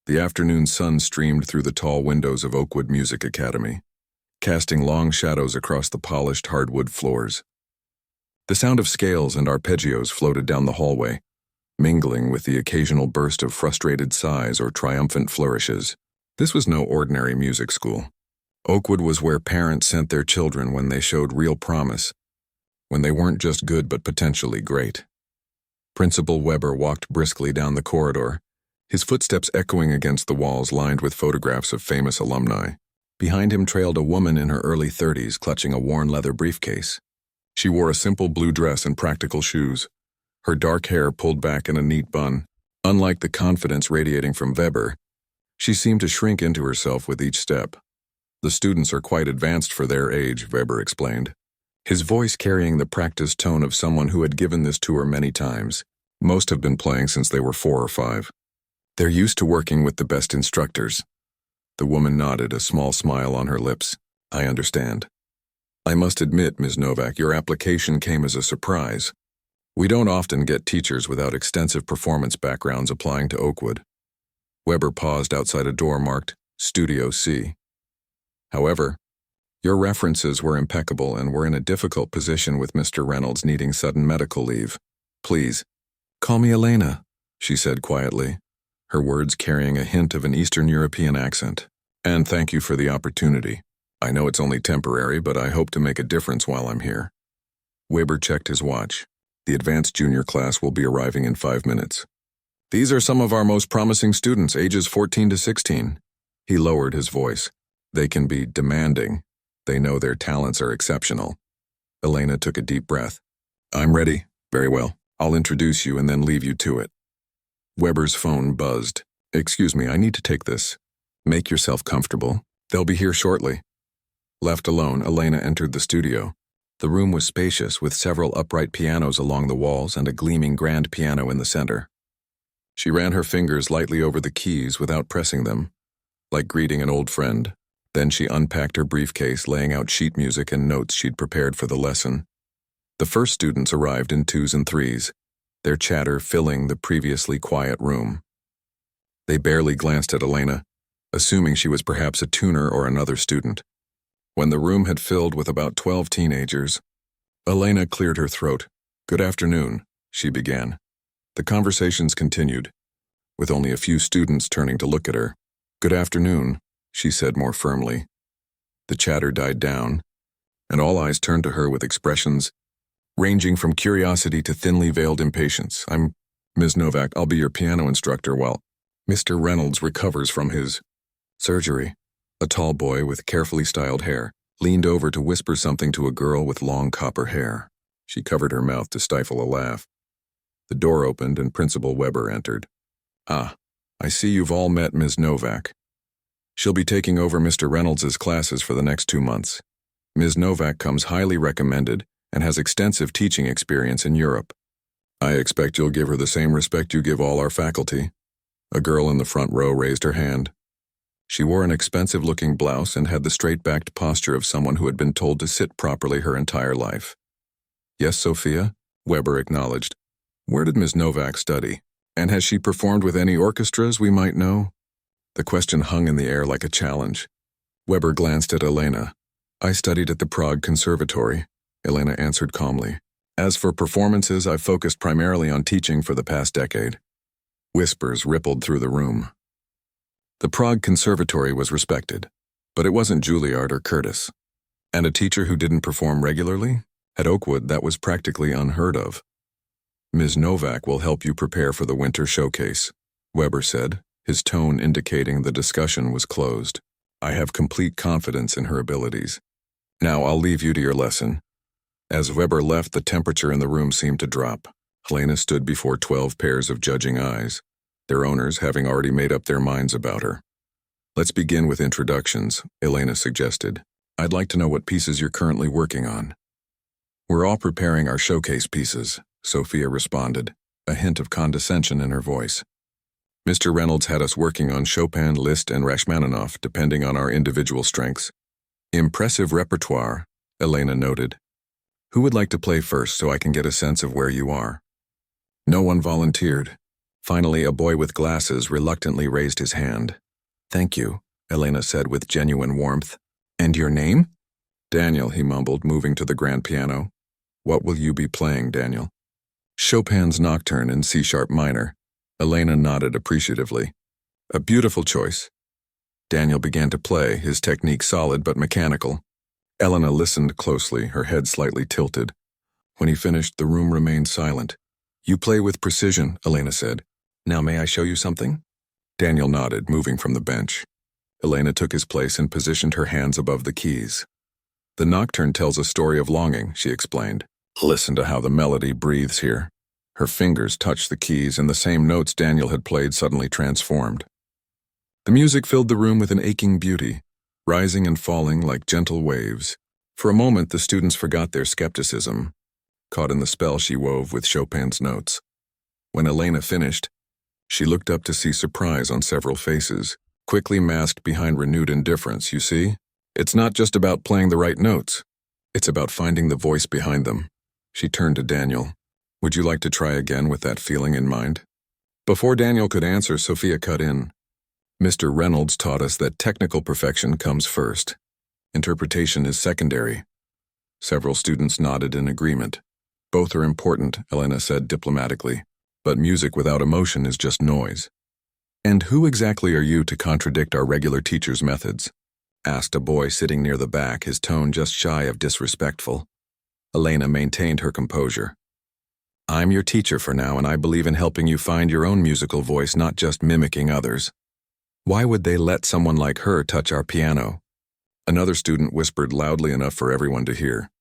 The afternoon sun streamed through the tall windows of Oakwood Music Academy, casting long shadows across the polished hardwood floors. The sound of scales and arpeggios floated down the hallway, mingling with the occasional burst of frustrated sighs or triumphant flourishes. This was no ordinary music school. Oakwood was where parents sent their children when they showed real promise, when they weren't just good but potentially great. Principal Weber walked briskly down the corridor, his footsteps echoing against the walls lined with photographs of famous alumni. Behind him trailed a woman in her early 30s clutching a worn leather briefcase. She wore a simple blue dress and practical shoes, her dark hair pulled back in a neat bun. Unlike the confidence radiating from Weber, she seemed to shrink into herself with each step. "The students are quite advanced for their age," Weber explained, his voice carrying the practiced tone of someone who had given this tour many times. "Most have been playing since they were 4 or 5. They're used to working with the best instructors." The woman nodded, a small smile on her lips. "I understand. I must admit, Ms. Novak, your application came as a surprise. We don't often get teachers without extensive performance backgrounds applying to Oakwood." Weber paused outside a door marked Studio C. "However, your references were impeccable and we're in a difficult position with Mr. Reynolds needing sudden medical leave. Please, call me Elena," she said quietly, her words carrying a hint of an Eastern European accent. "And thank you for the opportunity. I know it's only temporary, but I hope to make a difference while I'm here." Weber checked his watch. "The advanced junior class will be arriving in 5 minutes. These are some of our most promising students, ages 14 to 16. He lowered his voice. "They can be demanding. They know their talents are exceptional." Elena took a deep breath. "I'm ready. Very well. I'll introduce you and then leave you to it." Weber's phone buzzed. "Excuse me, I need to take this." "Make yourself comfortable. They'll be here shortly." Left alone, Elena entered the studio. The room was spacious, with several upright pianos along the walls and a gleaming grand piano in the center. She ran her fingers lightly over the keys without pressing them, like greeting an old friend. Then she unpacked her briefcase, laying out sheet music and notes she'd prepared for the lesson. The first students arrived in 2s and 3s, their chatter filling the previously quiet room. They barely glanced at Elena, assuming she was perhaps a tuner or another student. When the room had filled with about 12 teenagers, Elena cleared her throat. "Good afternoon," she began. The conversations continued, with only a few students turning to look at her. "Good afternoon," she said more firmly. The chatter died down, and all eyes turned to her with expressions ranging from curiosity to thinly veiled impatience. "I'm Ms. Novak. I'll be your piano instructor while Mr. Reynolds recovers from his surgery." A tall boy with carefully styled hair leaned over to whisper something to a girl with long copper hair. She covered her mouth to stifle a laugh. The door opened and Principal Weber entered. "Ah, I see you've all met Ms. Novak. She'll be taking over Mr. Reynolds' classes for the next 2 months. Ms. Novak comes highly recommended and has extensive teaching experience in Europe. I expect you'll give her the same respect you give all our faculty." A girl in the front row raised her hand. She wore an expensive-looking blouse and had the straight-backed posture of someone who had been told to sit properly her entire life. "Yes, Sophia," Weber acknowledged. "Where did Ms. Novak study? And has she performed with any orchestras we might know?" The question hung in the air like a challenge. Weber glanced at Elena. "I studied at the Prague Conservatory," Elena answered calmly. "As for performances, I've focused primarily on teaching for the past decade." Whispers rippled through the room. The Prague Conservatory was respected, but it wasn't Juilliard or Curtis. And a teacher who didn't perform regularly? At Oakwood, that was practically unheard of. "Ms. Novak will help you prepare for the winter showcase," Weber said, his tone indicating the discussion was closed. "I have complete confidence in her abilities. Now I'll leave you to your lesson." As Weber left, the temperature in the room seemed to drop. Helena stood before 12 pairs of judging eyes, their owners having already made up their minds about her. "Let's begin with introductions," Elena suggested. "I'd like to know what pieces you're currently working on." "We're all preparing our showcase pieces," Sophia responded, a hint of condescension in her voice. "Mr. Reynolds had us working on Chopin, Liszt, and Rachmaninoff, depending on our individual strengths." "Impressive repertoire," Elena noted. "Who would like to play first so I can get a sense of where you are?" No one volunteered. Finally, a boy with glasses reluctantly raised his hand. "Thank you," Elena said with genuine warmth. "And your name?" "Daniel," he mumbled, moving to the grand piano. "What will you be playing, Daniel?" "Chopin's Nocturne in C-sharp minor." Elena nodded appreciatively. "A beautiful choice." Daniel began to play, his technique solid but mechanical. Elena listened closely, her head slightly tilted. When he finished, the room remained silent. "You play with precision," Elena said. "Now may I show you something?" Daniel nodded, moving from the bench. Elena took his place and positioned her hands above the keys. "The Nocturne tells a story of longing," she explained. "Listen to how the melody breathes here." Her fingers touched the keys, and the same notes Daniel had played suddenly transformed. The music filled the room with an aching beauty, rising and falling like gentle waves. For a moment, the students forgot their skepticism, caught in the spell she wove with Chopin's notes. When Elena finished, she looked up to see surprise on several faces, quickly masked behind renewed indifference. "You see? It's not just about playing the right notes. It's about finding the voice behind them." She turned to Daniel. "Would you like to try again with that feeling in mind?" Before Daniel could answer, Sophia cut in. "Mr. Reynolds taught us that technical perfection comes first. Interpretation is secondary." Several students nodded in agreement. "Both are important," Elena said diplomatically, "but music without emotion is just noise." "And who exactly are you to contradict our regular teacher's methods?" asked a boy sitting near the back, his tone just shy of disrespectful. Elena maintained her composure. "I'm your teacher for now, and I believe in helping you find your own musical voice, not just mimicking others. Why would they let someone like her touch our piano?" Another student whispered loudly enough for everyone to hear.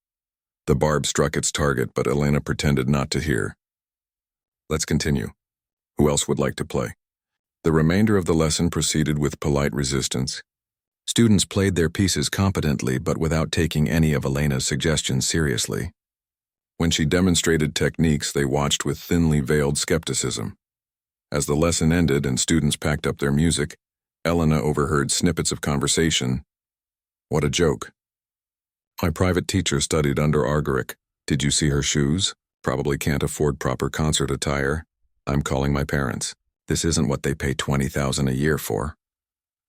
The barb struck its target, but Elena pretended not to hear. "Let's continue. Who else would like to play?" The remainder of the lesson proceeded with polite resistance. Students played their pieces competently but without taking any of Elena's suggestions seriously. When she demonstrated techniques, they watched with thinly veiled skepticism. As the lesson ended and students packed up their music, Elena overheard snippets of conversation. "What a joke. My private teacher studied under Argerich. Did you see her shoes? Probably can't afford proper concert attire. I'm calling my parents. This isn't what they pay $20,000 a year for."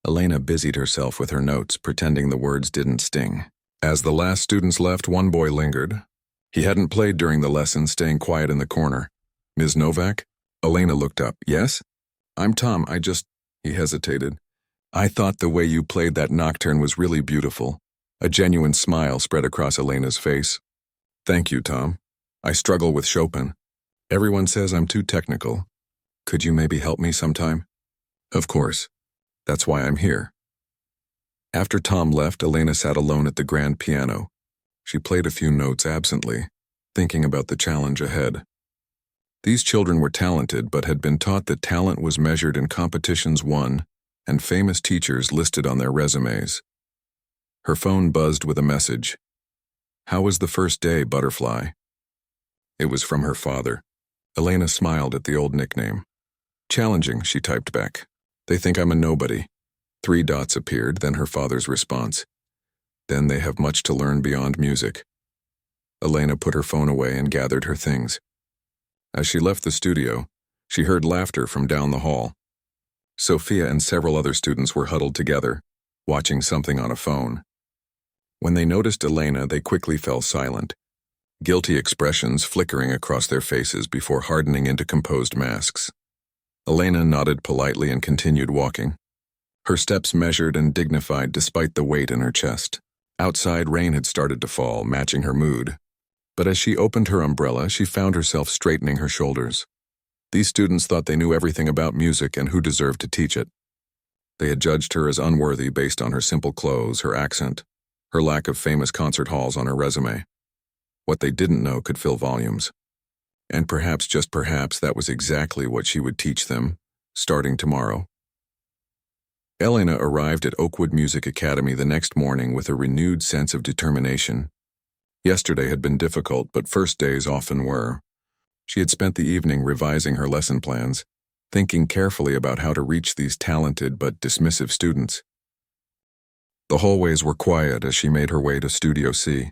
Elena busied herself with her notes, pretending the words didn't sting. As the last students left, one boy lingered. He hadn't played during the lesson, staying quiet in the corner. "Ms. Novak?" Elena looked up. "Yes? I'm Tom. He hesitated. "I thought the way you played that nocturne was really beautiful." A genuine smile spread across Elena's face. "Thank you, Tom. I struggle with Chopin. Everyone says I'm too technical. Could you maybe help me sometime?" "Of course. That's why I'm here." After Tom left, Elena sat alone at the grand piano. She played a few notes absently, thinking about the challenge ahead. These children were talented, but had been taught that talent was measured in competitions won and famous teachers listed on their resumes. Her phone buzzed with a message. "How was the first day, Butterfly?" It was from her father. Elena smiled at the old nickname. "Challenging," she typed back. "They think I'm a nobody." 3 dots appeared, then her father's response. "Then they have much to learn beyond music." Elena put her phone away and gathered her things. As she left the studio, she heard laughter from down the hall. Sophia and several other students were huddled together, watching something on a phone. When they noticed Elena, they quickly fell silent, guilty expressions flickering across their faces before hardening into composed masks. Elena nodded politely and continued walking. Her steps measured and dignified despite the weight in her chest. Outside, rain had started to fall, matching her mood. But as she opened her umbrella, she found herself straightening her shoulders. These students thought they knew everything about music and who deserved to teach it. They had judged her as unworthy based on her simple clothes, her accent, her lack of famous concert halls on her resume. What they didn't know could fill volumes. And perhaps, just perhaps, that was exactly what she would teach them, starting tomorrow. Elena arrived at Oakwood Music Academy the next morning with a renewed sense of determination. Yesterday had been difficult, but first days often were. She had spent the evening revising her lesson plans, thinking carefully about how to reach these talented but dismissive students. The hallways were quiet as she made her way to Studio C.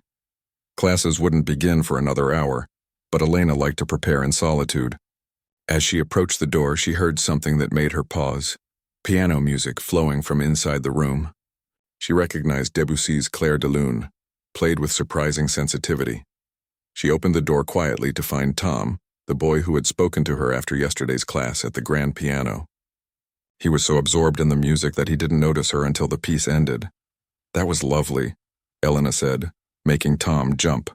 Classes wouldn't begin for another hour, but Elena liked to prepare in solitude. As she approached the door, she heard something that made her pause. Piano music flowing from inside the room. She recognized Debussy's Clair de Lune, played with surprising sensitivity. She opened the door quietly to find Tom, the boy who had spoken to her after yesterday's class at the grand piano. He was so absorbed in the music that he didn't notice her until the piece ended. "That was lovely," Elena said, making Tom jump.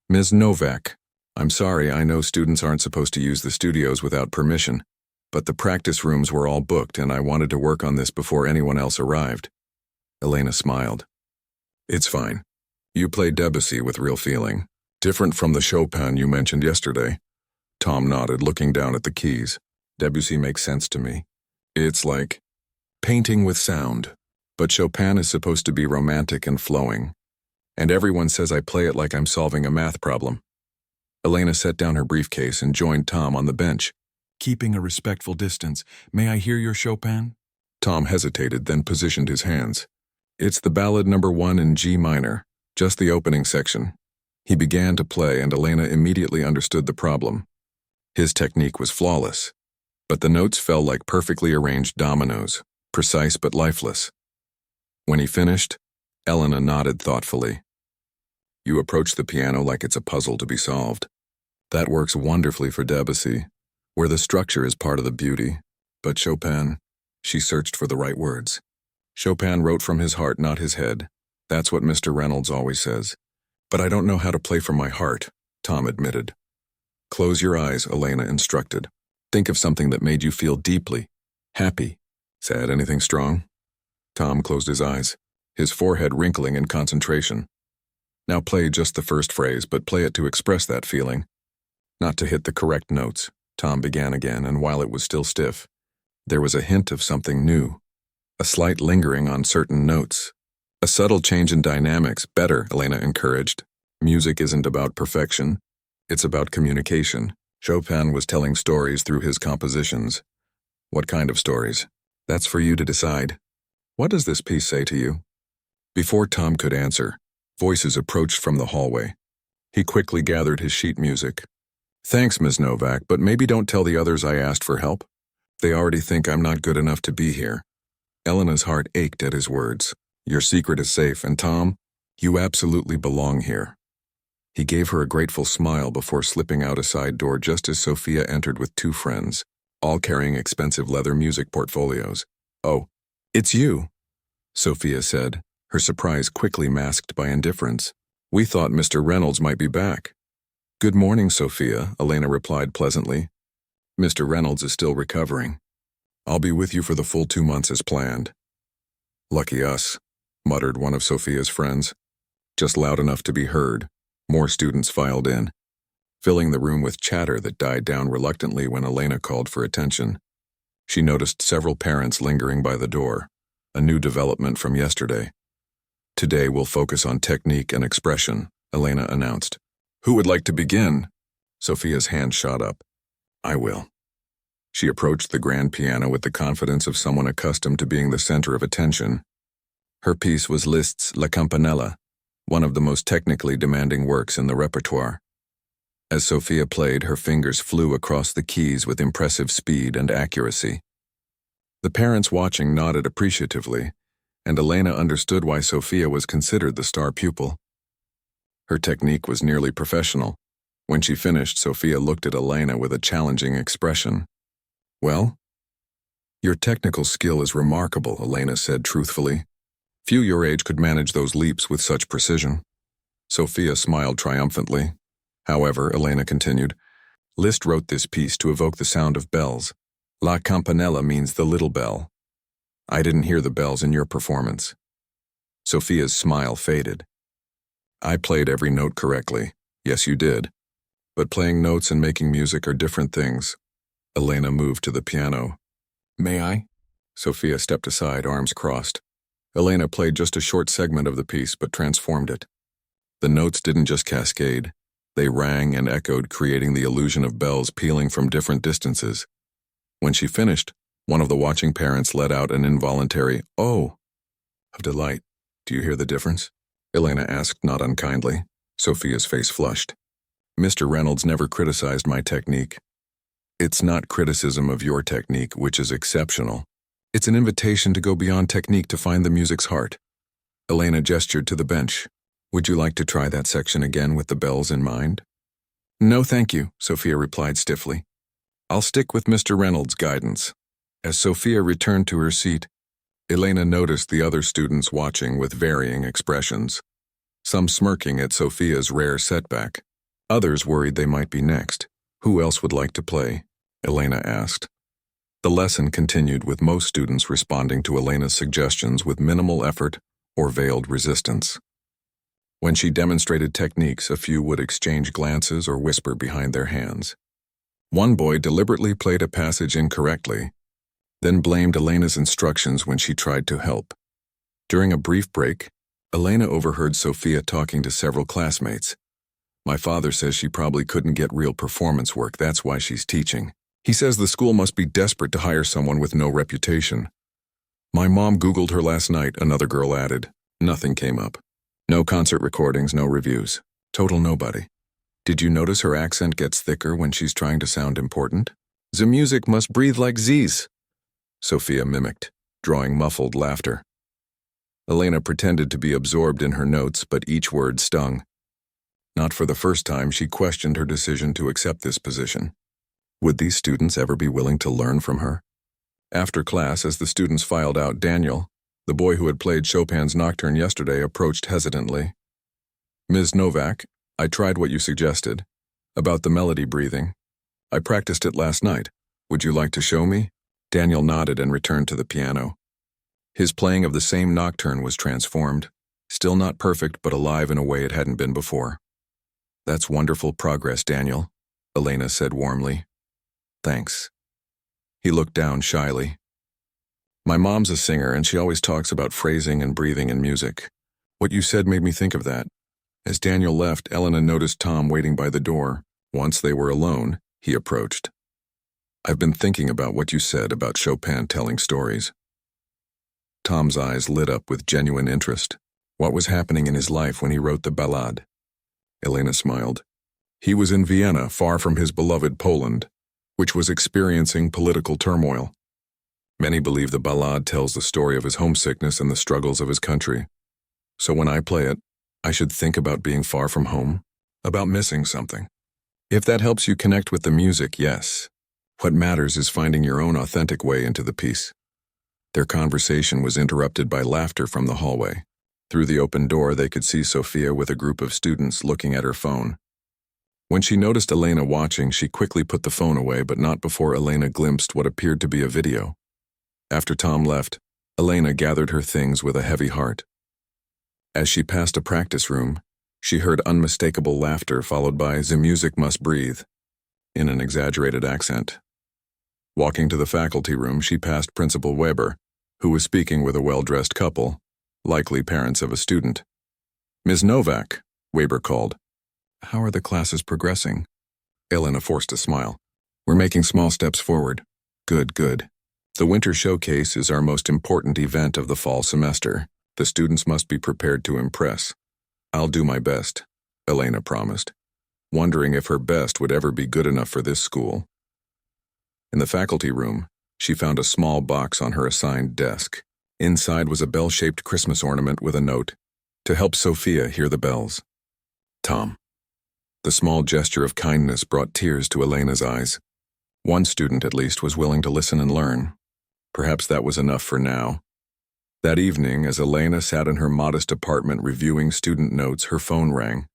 "Ms. Novak, I'm sorry, I know students aren't supposed to use the studios without permission, but the practice rooms were all booked and I wanted to work on this before anyone else arrived." Elena smiled. "It's fine. You played Debussy with real feeling. Different from the Chopin you mentioned yesterday." Tom nodded, looking down at the keys. "Debussy makes sense to me. It's like painting with sound, but Chopin is supposed to be romantic and flowing. And everyone says I play it like I'm solving a math problem." Elena set down her briefcase and joined Tom on the bench. "Keeping a respectful distance, may I hear your Chopin?" Tom hesitated, then positioned his hands. "It's the Ballad No. 1 in G minor, just the opening section." He began to play, and Elena immediately understood the problem. His technique was flawless, but the notes fell like perfectly arranged dominoes, precise but lifeless. When he finished, Elena nodded thoughtfully. "You approach the piano like it's a puzzle to be solved. That works wonderfully for Debussy, where the structure is part of the beauty. But Chopin," she searched for the right words. "Chopin wrote from his heart, not his head. That's what Mr. Reynolds always says. But I don't know how to play from my heart," Tom admitted. "Close your eyes," Elena instructed. "Think of something that made you feel deeply happy. Said anything strong?" Tom closed his eyes, his forehead wrinkling in concentration. "Now play just the first phrase, but play it to express that feeling. Not to hit the correct notes." Tom began again, and while it was still stiff, there was a hint of something new, a slight lingering on certain notes. "A subtle change in dynamics, better," Elena encouraged. "Music isn't about perfection. It's about communication. Chopin was telling stories through his compositions." "What kind of stories?" "That's for you to decide. What does this piece say to you?" Before Tom could answer, voices approached from the hallway. He quickly gathered his sheet music. "Thanks, Ms. Novak, but maybe don't tell the others I asked for help. They already think I'm not good enough to be here." Elena's heart ached at his words. "Your secret is safe, and Tom, you absolutely belong here." He gave her a grateful smile before slipping out a side door just as Sophia entered with two friends, all carrying expensive leather music portfolios. "Oh, it's you," Sophia said, her surprise quickly masked by indifference. "We thought Mr. Reynolds might be back." "Good morning, Sophia," Elena replied pleasantly. "Mr. Reynolds is still recovering. I'll be with you for the full 2 months as planned." "Lucky us," muttered one of Sophia's friends. Just loud enough to be heard, more students filed in, filling the room with chatter that died down reluctantly when Elena called for attention. She noticed several parents lingering by the door, a new development from yesterday. "Today we'll focus on technique and expression," Elena announced. "Who would like to begin?" Sophia's hand shot up. "I will." She approached the grand piano with the confidence of someone accustomed to being the center of attention. Her piece was Liszt's La Campanella, one of the most technically demanding works in the repertoire. As Sophia played, her fingers flew across the keys with impressive speed and accuracy. The parents watching nodded appreciatively, and Elena understood why Sophia was considered the star pupil. Her technique was nearly professional. When she finished, Sophia looked at Elena with a challenging expression. "Well?" "Your technical skill is remarkable," Elena said truthfully. "Few your age could manage those leaps with such precision." Sophia smiled triumphantly. "However," Elena continued, "Liszt wrote this piece to evoke the sound of bells. La Campanella means the little bell. I didn't hear the bells in your performance." Sophia's smile faded. "I played every note correctly. Yes, you did. But playing notes and making music are different things." Elena moved to the piano. "May I?" Sophia stepped aside, arms crossed. Elena played just a short segment of the piece, but transformed it. The notes didn't just cascade. They rang and echoed, creating the illusion of bells pealing from different distances. When she finished, one of the watching parents let out an involuntary "oh" of delight. "Do you hear the difference?" Elena asked, not unkindly. Sophia's face flushed. "Mr. Reynolds never criticized my technique." It's not criticism of your technique, which is exceptional. It's an invitation to go beyond technique to find the music's heart. Elena gestured to the bench. Would you like to try that section again with the bells in mind? No, thank you, Sophia replied stiffly. I'll stick with Mr. Reynolds' guidance. As Sophia returned to her seat, Elena noticed the other students watching with varying expressions. Some smirking at Sophia's rare setback. Others worried they might be next. Who else would like to play? Elena asked. The lesson continued with most students responding to Elena's suggestions with minimal effort or veiled resistance. When she demonstrated techniques, a few would exchange glances or whisper behind their hands. One boy deliberately played a passage incorrectly, then blamed Elena's instructions when she tried to help. During a brief break, Elena overheard Sophia talking to several classmates. My father says she probably couldn't get real performance work, that's why she's teaching. He says the school must be desperate to hire someone with no reputation. My mom Googled her last night, another girl added. Nothing came up. No concert recordings, no reviews. Total nobody. Did you notice her accent gets thicker when she's trying to sound important? The music must breathe like Z's, Sophia mimicked, drawing muffled laughter. Elena pretended to be absorbed in her notes, but each word stung. Not for the first time, she questioned her decision to accept this position. Would these students ever be willing to learn from her? After class, as the students filed out, Daniel, the boy who had played Chopin's Nocturne yesterday, approached hesitantly. Ms. Novak, I tried what you suggested, about the melody breathing. I practiced it last night. Would you like to show me? Daniel nodded and returned to the piano. His playing of the same nocturne was transformed, still not perfect but alive in a way it hadn't been before. That's wonderful progress, Daniel, Elena said warmly. Thanks. He looked down shyly. My mom's a singer and she always talks about phrasing and breathing in music. What you said made me think of that. As Daniel left, Elena noticed Tom waiting by the door. Once they were alone, he approached. I've been thinking about what you said about Chopin telling stories. Tom's eyes lit up with genuine interest. What was happening in his life when he wrote the ballade? Elena smiled. He was in Vienna, far from his beloved Poland, which was experiencing political turmoil. Many believe the ballade tells the story of his homesickness and the struggles of his country. So when I play it, I should think about being far from home, about missing something. If that helps you connect with the music, yes. What matters is finding your own authentic way into the piece. Their conversation was interrupted by laughter from the hallway. Through the open door, they could see Sophia with a group of students looking at her phone. When she noticed Elena watching, she quickly put the phone away, but not before Elena glimpsed what appeared to be a video. After Tom left, Elena gathered her things with a heavy heart. As she passed a practice room, she heard unmistakable laughter followed by "The music must breathe" in an exaggerated accent. Walking to the faculty room, she passed Principal Weber, who was speaking with a well-dressed couple, likely parents of a student. Ms. Novak, Weber called. How are the classes progressing? Elena forced a smile. We're making small steps forward. Good, good. The winter showcase is our most important event of the fall semester. The students must be prepared to impress. I'll do my best, Elena promised, wondering if her best would ever be good enough for this school. In the faculty room, she found a small box on her assigned desk. Inside was a bell-shaped Christmas ornament with a note, to help Sophia hear the bells. Tom. The small gesture of kindness brought tears to Elena's eyes. One student, at least, was willing to listen and learn. Perhaps that was enough for now. That evening, as Elena sat in her modest apartment reviewing student notes, her phone rang.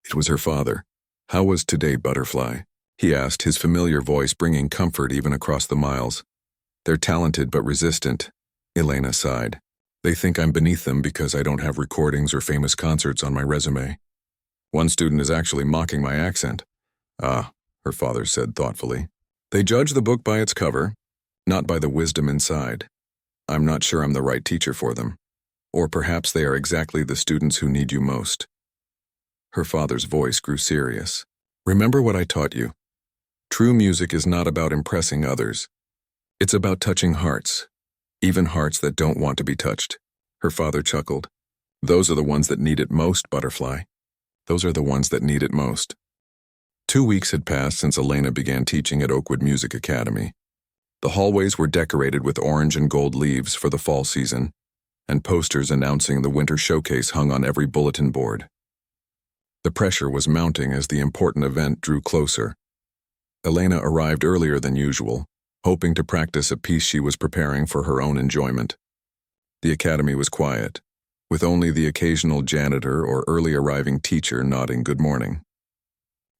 It was her father. How was today, Butterfly? He asked, his familiar voice bringing comfort even across the miles. They're talented but resistant, Elena sighed. They think I'm beneath them because I don't have recordings or famous concerts on my resume. One student is actually mocking my accent. Ah, her father said thoughtfully. They judge the book by its cover, not by the wisdom inside. I'm not sure I'm the right teacher for them. Or perhaps they are exactly the students who need you most. Her father's voice grew serious. Remember what I taught you. True music is not about impressing others. It's about touching hearts, even hearts that don't want to be touched. Her father chuckled. Those are the ones that need it most, Butterfly. Those are the ones that need it most. 2 weeks had passed since Elena began teaching at Oakwood Music Academy. The hallways were decorated with orange and gold leaves for the fall season, and posters announcing the winter showcase hung on every bulletin board. The pressure was mounting as the important event drew closer. Elena arrived earlier than usual, hoping to practice a piece she was preparing for her own enjoyment. The academy was quiet, with only the occasional janitor or early arriving teacher nodding good morning.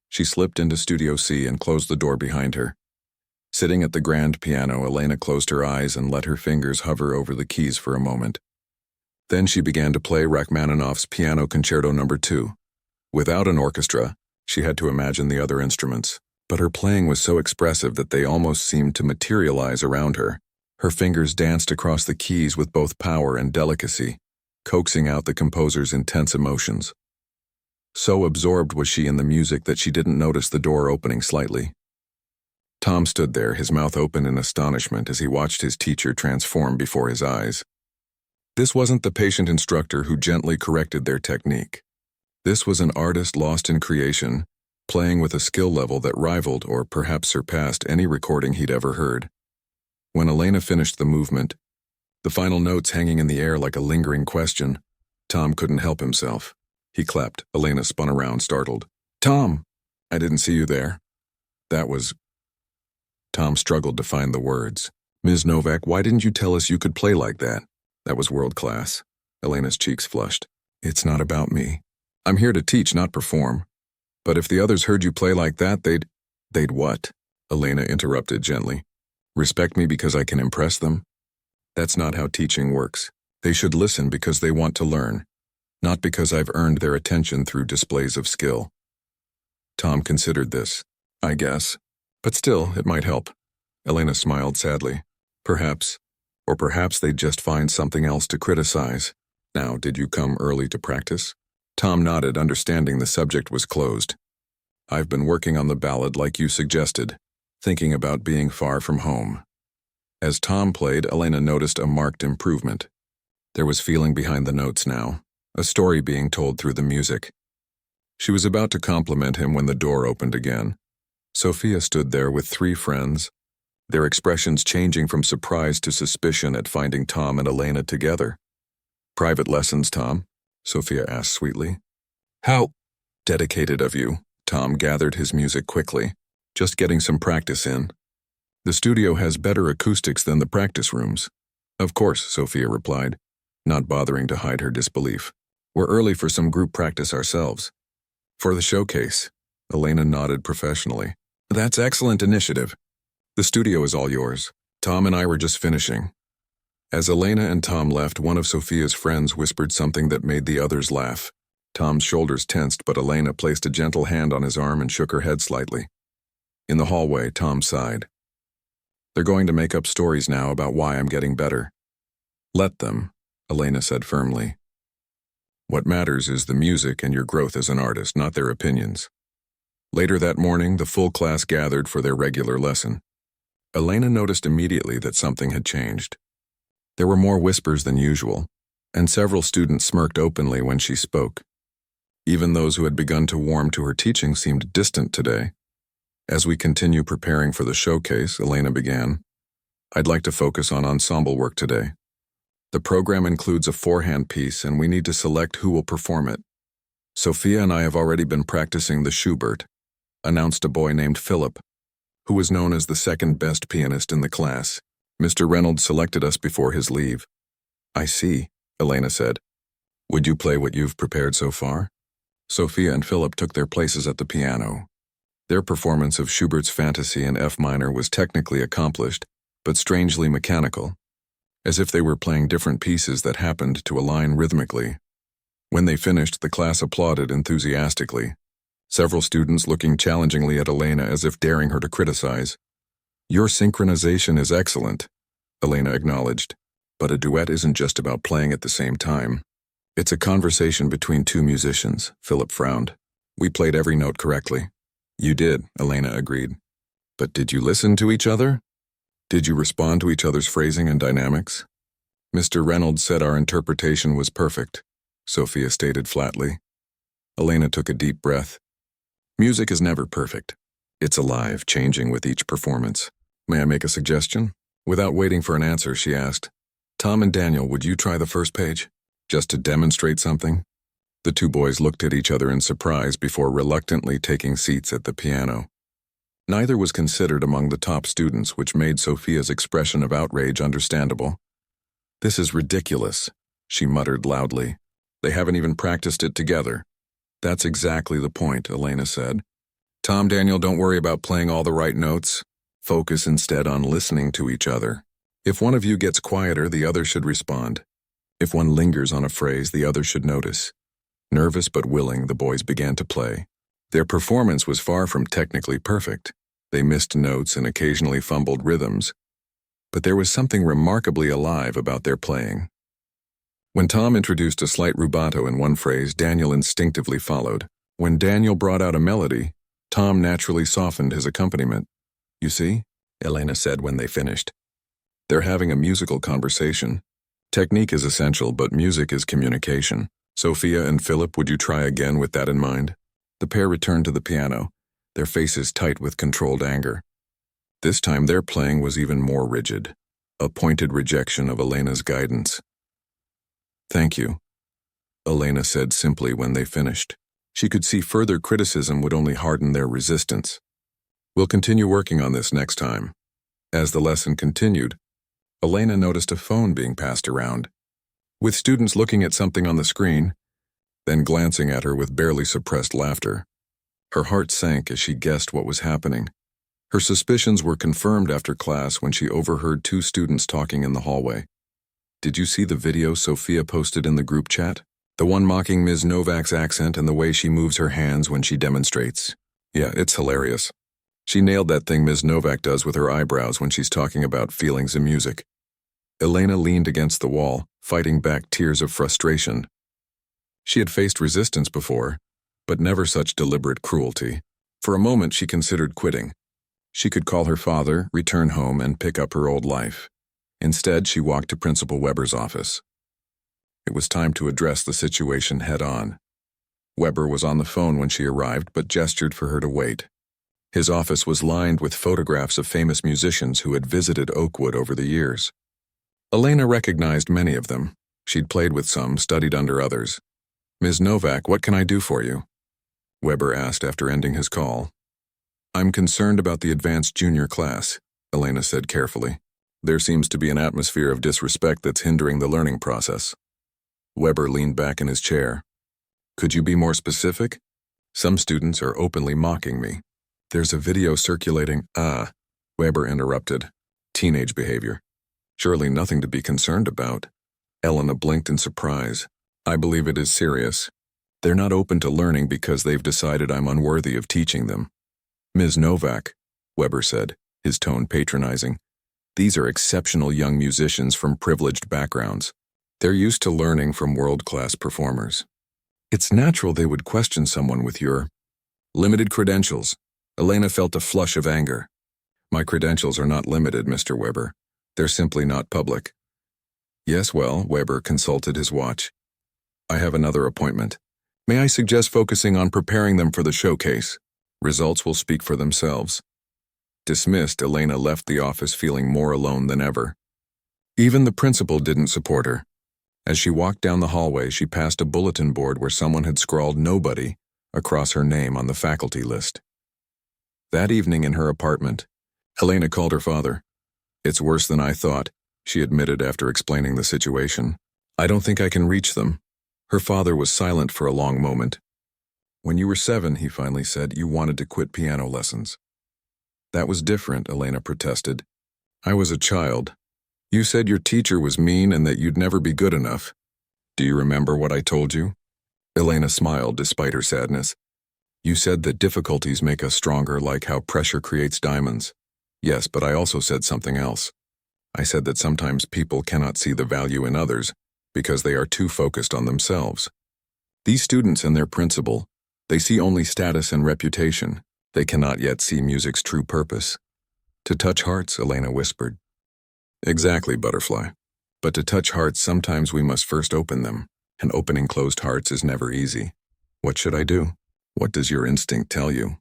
She slipped into Studio C and closed the door behind her. Sitting at the grand piano, Elena closed her eyes and let her fingers hover over the keys for a moment. Then she began to play Rachmaninoff's Piano Concerto No. 2. Without an orchestra, she had to imagine the other instruments, but her playing was so expressive that they almost seemed to materialize around her. Her fingers danced across the keys with both power and delicacy, coaxing out the composer's intense emotions. So absorbed was she in the music that she didn't notice the door opening slightly. Tom stood there, his mouth open in astonishment as he watched his teacher transform before his eyes. This wasn't the patient instructor who gently corrected their technique. This was an artist lost in creation, playing with a skill level that rivaled or perhaps surpassed any recording he'd ever heard. When Elena finished the movement, the final notes hanging in the air like a lingering question, Tom couldn't help himself. He clapped. Elena spun around, startled. "Tom! I didn't see you there." That was... Tom struggled to find the words. "Ms. Novak, why didn't you tell us you could play like that?" That was world class. Elena's cheeks flushed. "It's not about me. I'm here to teach, not perform. But if the others heard you play like that, they'd what?" Elena interrupted gently. "Respect me because I can impress them? That's not how teaching works. They should listen because they want to learn, not because I've earned their attention through displays of skill." Tom considered this. "I guess. But still, it might help." Elena smiled sadly. "Perhaps. Or perhaps they'd just find something else to criticize. Now, did you come early to practice?" Tom nodded, understanding the subject was closed. "I've been working on the ballad like you suggested, thinking about being far from home." As Tom played, Elena noticed a marked improvement. There was feeling behind the notes now, a story being told through the music. She was about to compliment him when the door opened again. Sophia stood there with 3 friends, their expressions changing from surprise to suspicion at finding Tom and Elena together. "Private lessons, Tom?" Sophia asked sweetly. "How dedicated of you." Tom gathered his music quickly. "Just getting some practice in. The studio has better acoustics than the practice rooms." "Of course," Sophia replied, not bothering to hide her disbelief. "We're early for some group practice ourselves." "For the showcase." Elena nodded professionally. "That's excellent initiative. The studio is all yours. Tom and I were just finishing." As Elena and Tom left, one of Sophia's friends whispered something that made the others laugh. Tom's shoulders tensed, but Elena placed a gentle hand on his arm and shook her head slightly. In the hallway, Tom sighed. "They're going to make up stories now about why I'm getting better." "Let them," Elena said firmly. "What matters is the music and your growth as an artist, not their opinions." Later that morning, the full class gathered for their regular lesson. Elena noticed immediately that something had changed. There were more whispers than usual, and several students smirked openly when she spoke. Even those who had begun to warm to her teaching seemed distant today. "As we continue preparing for the showcase," Elena began, "I'd like to focus on ensemble work today. The program includes a 4-hand piece, and we need to select who will perform it. Sophia and I have already been practicing the Schubert," announced a boy named Philip, who was known as the second-best pianist in the class. "Mr. Reynolds selected us before his leave." "I see," Elena said. "Would you play what you've prepared so far?" Sophia and Philip took their places at the piano. Their performance of Schubert's Fantasy in F minor was technically accomplished, but strangely mechanical, as if they were playing different pieces that happened to align rhythmically. When they finished, the class applauded enthusiastically, several students looking challengingly at Elena as if daring her to criticize. "Your synchronization is excellent," Elena acknowledged, "but a duet isn't just about playing at the same time. It's a conversation between 2 musicians," Philip frowned. "We played every note correctly." "You did," Elena agreed. "But did you listen to each other? Did you respond to each other's phrasing and dynamics?" "Mr. Reynolds said our interpretation was perfect," Sophia stated flatly. Elena took a deep breath. Music is never perfect. It's alive, changing with each performance. May I make a suggestion? Without waiting for an answer, she asked, Tom and Daniel, would you try the first page? Just to demonstrate something? The two boys looked at each other in surprise before reluctantly taking seats at the piano. Neither was considered among the top students, which made Sophia's expression of outrage understandable. This is ridiculous, she muttered loudly. They haven't even practiced it together. That's exactly the point, Elena said. Tom, Daniel, don't worry about playing all the right notes. Focus instead on listening to each other. If one of you gets quieter, the other should respond. If one lingers on a phrase, the other should notice. Nervous but willing, the boys began to play. Their performance was far from technically perfect. They missed notes and occasionally fumbled rhythms. But there was something remarkably alive about their playing. When Tom introduced a slight rubato in one phrase, Daniel instinctively followed. When Daniel brought out a melody, Tom naturally softened his accompaniment. You see, Elena said when they finished. They're having a musical conversation. Technique is essential, but music is communication. Sophia and Philip, would you try again with that in mind? The pair returned to the piano, their faces tight with controlled anger. This time their playing was even more rigid, a pointed rejection of Elena's guidance. Thank you, Elena said simply when they finished. She could see further criticism would only harden their resistance. We'll continue working on this next time. As the lesson continued, Elena noticed a phone being passed around, with students looking at something on the screen, then glancing at her with barely suppressed laughter. Her heart sank as she guessed what was happening. Her suspicions were confirmed after class when she overheard two students talking in the hallway. Did you see the video Sophia posted in the group chat? The one mocking Ms. Novak's accent and the way she moves her hands when she demonstrates. Yeah, it's hilarious. She nailed that thing Ms. Novak does with her eyebrows when she's talking about feelings in music. Elena leaned against the wall, fighting back tears of frustration. She had faced resistance before, but never such deliberate cruelty. For a moment she considered quitting. She could call her father, return home, and pick up her old life. Instead, she walked to Principal Weber's office. It was time to address the situation head-on. Weber was on the phone when she arrived, but gestured for her to wait. His office was lined with photographs of famous musicians who had visited Oakwood over the years. Elena recognized many of them. She'd played with some, studied under others. Ms. Novak, what can I do for you? Weber asked after ending his call. I'm concerned about the advanced junior class, Elena said carefully. There seems to be an atmosphere of disrespect that's hindering the learning process. Weber leaned back in his chair. Could you be more specific? Some students are openly mocking me. There's a video circulating. Weber interrupted. Teenage behavior. Surely nothing to be concerned about. Elena blinked in surprise. I believe it is serious. They're not open to learning because they've decided I'm unworthy of teaching them. Ms. Novak, Weber said, his tone patronizing. These are exceptional young musicians from privileged backgrounds. They're used to learning from world-class performers. It's natural they would question someone with your limited credentials. Elena felt a flush of anger. My credentials are not limited, Mr. Weber. They're simply not public. Yes, well, Weber consulted his watch. I have another appointment. May I suggest focusing on preparing them for the showcase? Results will speak for themselves. Dismissed, Elena left the office feeling more alone than ever. Even the principal didn't support her. As she walked down the hallway, she passed a bulletin board where someone had scrawled "nobody" across her name on the faculty list. That evening in her apartment, Elena called her father. It's worse than I thought, she admitted after explaining the situation. I don't think I can reach them. Her father was silent for a long moment. When you were 7, he finally said, you wanted to quit piano lessons. That was different, Elena protested. I was a child. You said your teacher was mean and that you'd never be good enough. Do you remember what I told you? Elena smiled despite her sadness. You said that difficulties make us stronger, like how pressure creates diamonds. Yes, but I also said something else. I said that sometimes people cannot see the value in others because they are too focused on themselves. These students and their principal, they see only status and reputation. They cannot yet see music's true purpose. To touch hearts, Elena whispered. Exactly, Butterfly. But to touch hearts, sometimes we must first open them, and opening closed hearts is never easy. What should I do? What does your instinct tell you?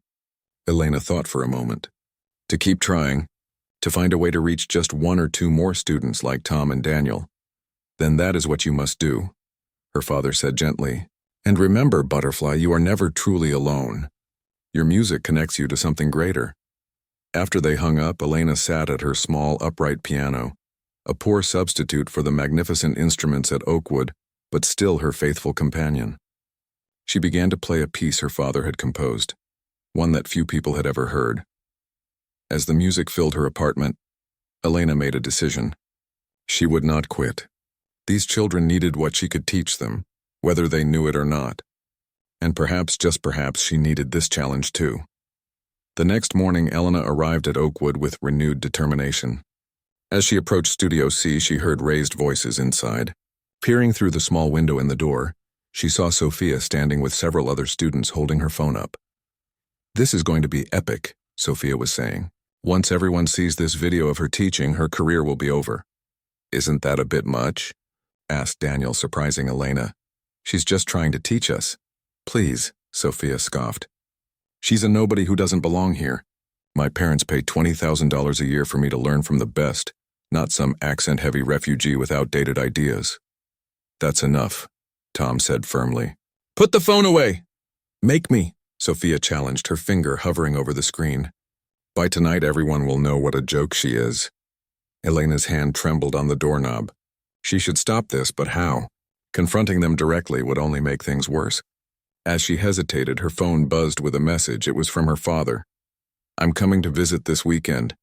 Elena thought for a moment. To keep trying, to find a way to reach just one or two more students like Tom and Daniel. Then that is what you must do, her father said gently. And remember, Butterfly, you are never truly alone. Your music connects you to something greater. After they hung up, Elena sat at her small, upright piano, a poor substitute for the magnificent instruments at Oakwood, but still her faithful companion. She began to play a piece her father had composed, one that few people had ever heard. As the music filled her apartment, Elena made a decision. She would not quit. These children needed what she could teach them, whether they knew it or not. And perhaps, just perhaps, she needed this challenge too. The next morning, Elena arrived at Oakwood with renewed determination. As she approached Studio C, she heard raised voices inside. Peering through the small window in the door, she saw Sophia standing with several other students holding her phone up. "This is going to be epic," Sophia was saying. "Once everyone sees this video of her teaching, her career will be over." "Isn't that a bit much?" asked Daniel, surprising Elena. "She's just trying to teach us." "Please," Sophia scoffed. "She's a nobody who doesn't belong here. My parents pay $20,000 a year for me to learn from the best, not some accent-heavy refugee with outdated ideas." "That's enough," Tom said firmly. "Put the phone away!" "Make me," Sophia challenged, her finger hovering over the screen. "By tonight, everyone will know what a joke she is." Elena's hand trembled on the doorknob. She should stop this, but how? Confronting them directly would only make things worse. As she hesitated, her phone buzzed with a message. It was from her father. "I'm coming to visit this weekend.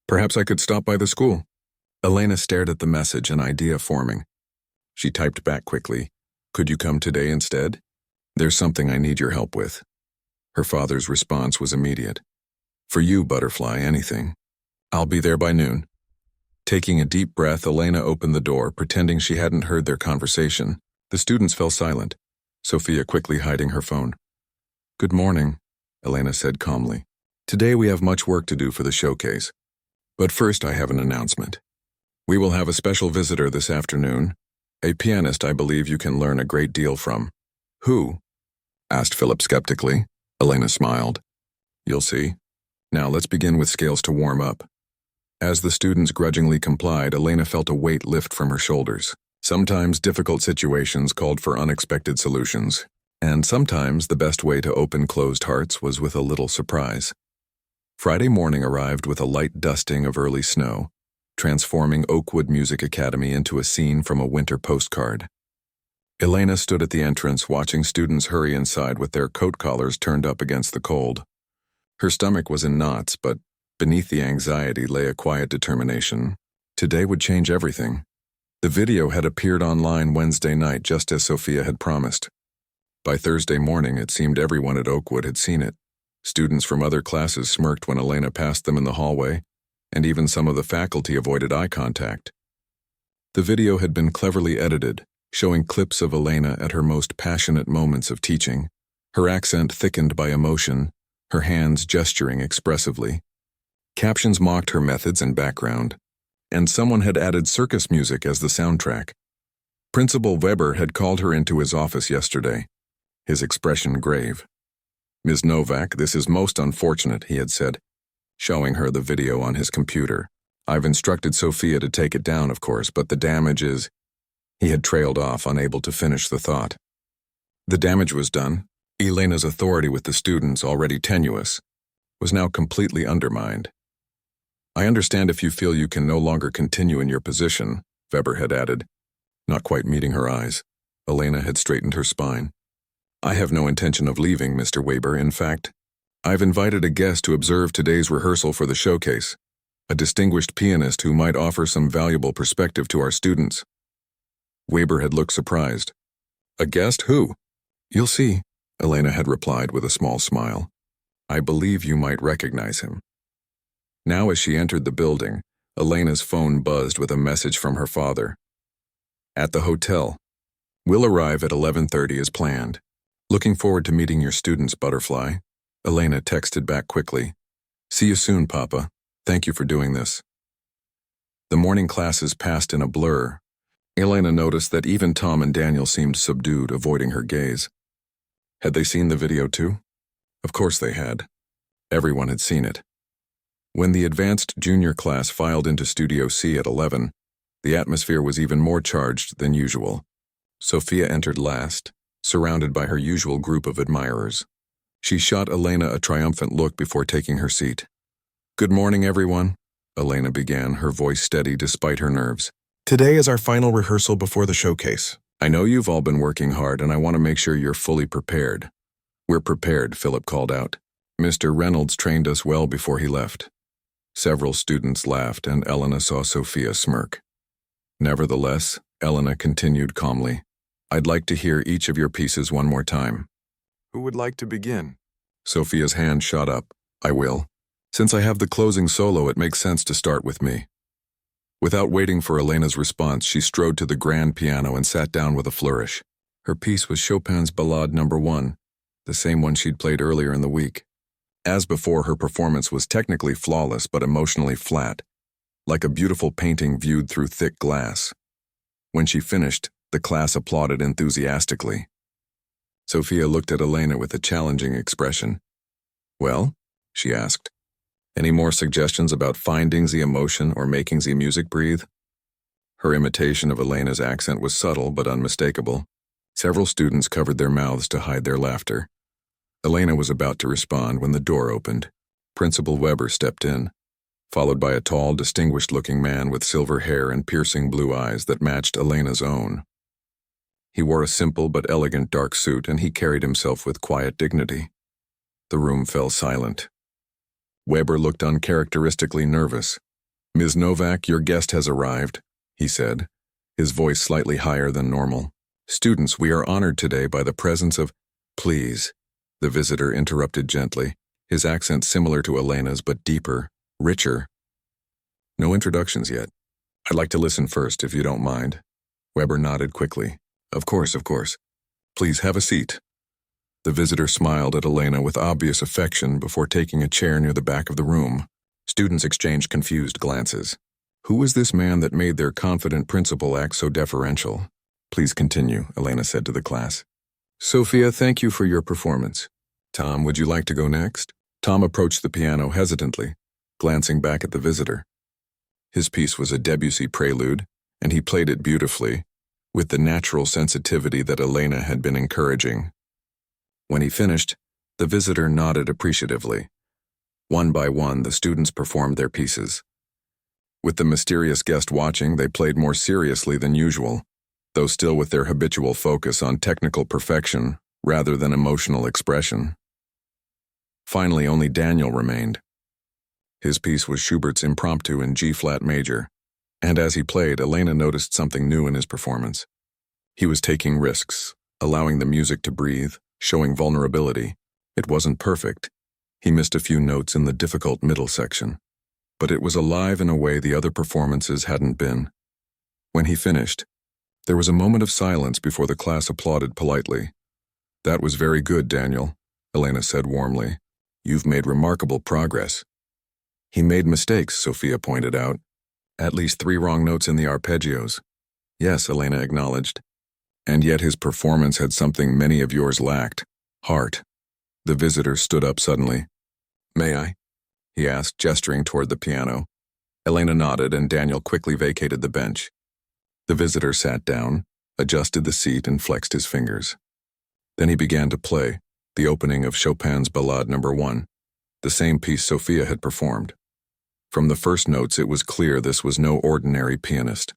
Perhaps I could stop by the school." Elena stared at the message, an idea forming. She typed back quickly, "Could you come today instead? There's something I need your help with." Her father's response was immediate. "For you, Butterfly, anything. I'll be there by noon." Taking a deep breath, Elena opened the door, pretending she hadn't heard their conversation. The students fell silent, Sophia quickly hiding her phone. "Good morning," Elena said calmly. "Today we have much work to do for the showcase. But first I have an announcement. We will have a special visitor this afternoon, a pianist I believe you can learn a great deal from." "Who?" asked Philip skeptically. Elena smiled. "You'll see. Now let's begin with scales to warm up." As the students grudgingly complied, Elena felt a weight lift from her shoulders. Sometimes difficult situations called for unexpected solutions, and sometimes the best way to open closed hearts was with a little surprise. Friday morning arrived with a light dusting of early snow, transforming Oakwood Music Academy into a scene from a winter postcard. Elena stood at the entrance watching students hurry inside with their coat collars turned up against the cold. Her stomach was in knots, but beneath the anxiety lay a quiet determination. Today would change everything. The video had appeared online Wednesday night just as Sophia had promised. By Thursday morning, it seemed everyone at Oakwood had seen it. Students from other classes smirked when Elena passed them in the hallway, and even some of the faculty avoided eye contact. The video had been cleverly edited, showing clips of Elena at her most passionate moments of teaching, her accent thickened by emotion, her hands gesturing expressively. Captions mocked her methods and background, and someone had added circus music as the soundtrack. Principal Weber had called her into his office yesterday, his expression grave. "Ms. Novak, this is most unfortunate," he had said, showing her the video on his computer. "I've instructed Sophia to take it down, of course, but the damage is—" He had trailed off, unable to finish the thought. The damage was done. Elena's authority with the students, already tenuous, was now completely undermined. "I understand if you feel you can no longer continue in your position," Weber had added, not quite meeting her eyes. Elena had straightened her spine. "I have no intention of leaving, Mr. Weber. In fact, I've invited a guest to observe today's rehearsal for the showcase, a distinguished pianist who might offer some valuable perspective to our students." Weber had looked surprised. "A guest? Who?" "You'll see," Elena had replied with a small smile. "I believe you might recognize him." Now as she entered the building, Elena's phone buzzed with a message from her father. "At the hotel. We'll arrive at 11:30 as planned. Looking forward to meeting your students, Butterfly." Elena texted back quickly. "See you soon, Papa. Thank you for doing this." The morning classes passed in a blur. Elena noticed that even Tom and Daniel seemed subdued, avoiding her gaze. Had they seen the video too? Of course they had. Everyone had seen it. When the advanced junior class filed into Studio C at 11, the atmosphere was even more charged than usual. Sophia entered last, surrounded by her usual group of admirers. She shot Elena a triumphant look before taking her seat. "Good morning, everyone," Elena began, her voice steady despite her nerves. Today is our final rehearsal before the showcase. "I know you've all been working hard, and I want to make sure you're fully prepared." "We're prepared," Philip called out. "Mr. Reynolds trained us well before he left." Several students laughed, and Elena saw Sophia smirk. Nevertheless, Elena continued calmly, "I'd like to hear each of your pieces one more time." "Who would like to begin?" Sophia's hand shot up. "I will. Since I have the closing solo, it makes sense to start with me." Without waiting for Elena's response, she strode to the grand piano and sat down with a flourish. Her piece was Chopin's Ballade No. 1, the same one she'd played earlier in the week. As before, her performance was technically flawless but emotionally flat, like a beautiful painting viewed through thick glass. When she finished, the class applauded enthusiastically. Sophia looked at Elena with a challenging expression. "Well?" she asked. "Any more suggestions about finding the emotion or making the music breathe?" Her imitation of Elena's accent was subtle but unmistakable. Several students covered their mouths to hide their laughter. Elena was about to respond when the door opened. Principal Weber stepped in, followed by a tall, distinguished-looking man with silver hair and piercing blue eyes that matched Elena's own. He wore a simple but elegant dark suit, and he carried himself with quiet dignity. The room fell silent. Weber looked uncharacteristically nervous. "Ms. Novak, your guest has arrived," he said, his voice slightly higher than normal. "Students, we are honored today by the presence of—" "Please," the visitor interrupted gently, his accent similar to Elena's but deeper, richer. "No introductions yet. I'd like to listen first, if you don't mind." Weber nodded quickly. Of course. Please have a seat." The visitor smiled at Elena with obvious affection before taking a chair near the back of the room. Students exchanged confused glances. Who was this man that made their confident principal act so deferential? "Please continue," Elena said to the class. "Sophia, thank you for your performance. Tom, would you like to go next?" Tom approached the piano hesitantly, glancing back at the visitor. His piece was a Debussy prelude, and he played it beautifully, with the natural sensitivity that Elena had been encouraging. When he finished, the visitor nodded appreciatively. One by one, the students performed their pieces. With the mysterious guest watching, they played more seriously than usual, though still with their habitual focus on technical perfection rather than emotional expression. Finally, only Daniel remained. His piece was Schubert's Impromptu in G-flat major, and as he played, Elena noticed something new in his performance. He was taking risks, allowing the music to breathe, showing vulnerability. It wasn't perfect. He missed a few notes in the difficult middle section, but it was alive in a way the other performances hadn't been. When he finished, there was a moment of silence before the class applauded politely. "That was very good, Daniel," Elena said warmly. "You've made remarkable progress." "He made mistakes," Sophia pointed out. "At least 3 wrong notes in the arpeggios." "Yes," Elena acknowledged. "And yet his performance had something many of yours lacked: heart." The visitor stood up suddenly. "May I?" he asked, gesturing toward the piano. Elena nodded, and Daniel quickly vacated the bench. The visitor sat down, adjusted the seat, and flexed his fingers. Then he began to play, the opening of Chopin's Ballade No. 1, the same piece Sophia had performed. From the first notes, it was clear this was no ordinary pianist.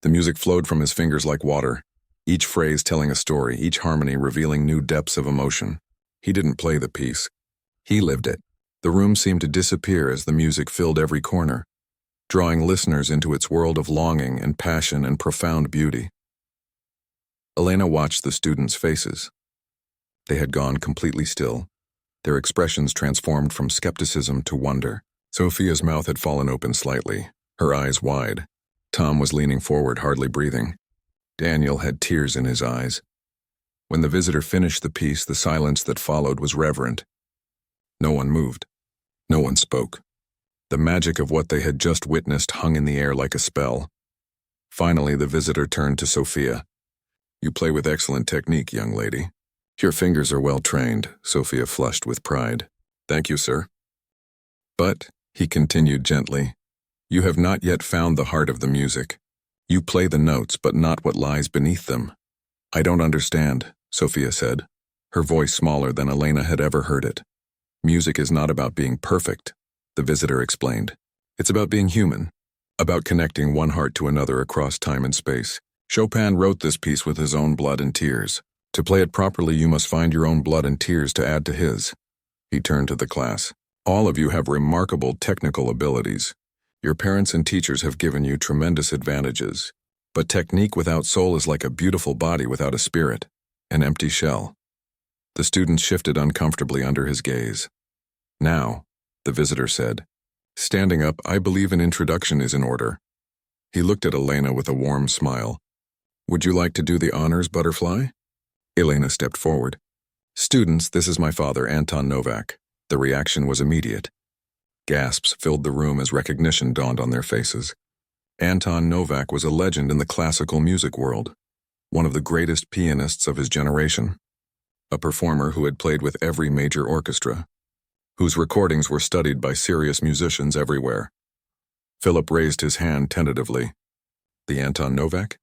The music flowed from his fingers like water, each phrase telling a story, each harmony revealing new depths of emotion. He didn't play the piece. He lived it. The room seemed to disappear as the music filled every corner, drawing listeners into its world of longing and passion and profound beauty. Elena watched the students' faces. They had gone completely still, their expressions transformed from skepticism to wonder. Sophia's mouth had fallen open slightly, her eyes wide. Tom was leaning forward, hardly breathing. Daniel had tears in his eyes. When the visitor finished the piece, the silence that followed was reverent. No one moved. No one spoke. The magic of what they had just witnessed hung in the air like a spell. Finally, the visitor turned to Sophia. "You play with excellent technique, young lady." Your fingers are well trained, Sophia flushed with pride. Thank you, sir. But, he continued gently, you have not yet found the heart of the music. You play the notes, but not what lies beneath them. I don't understand, Sophia said, her voice smaller than Elena had ever heard it. Music is not about being perfect, the visitor explained. It's about being human, about connecting one heart to another across time and space. Chopin wrote this piece with his own blood and tears. To play it properly, you must find your own blood and tears to add to his. He turned to the class. All of you have remarkable technical abilities. Your parents and teachers have given you tremendous advantages. But technique without soul is like a beautiful body without a spirit, an empty shell. The students shifted uncomfortably under his gaze. Now, the visitor said, standing up, I believe an introduction is in order. He looked at Elena with a warm smile. Would you like to do the honors, Butterfly? Elena stepped forward. Students, this is my father, Anton Novak. The reaction was immediate. Gasps filled the room as recognition dawned on their faces. Anton Novak was a legend in the classical music world, one of the greatest pianists of his generation, a performer who had played with every major orchestra, whose recordings were studied by serious musicians everywhere. Philip raised his hand tentatively. The Anton Novak?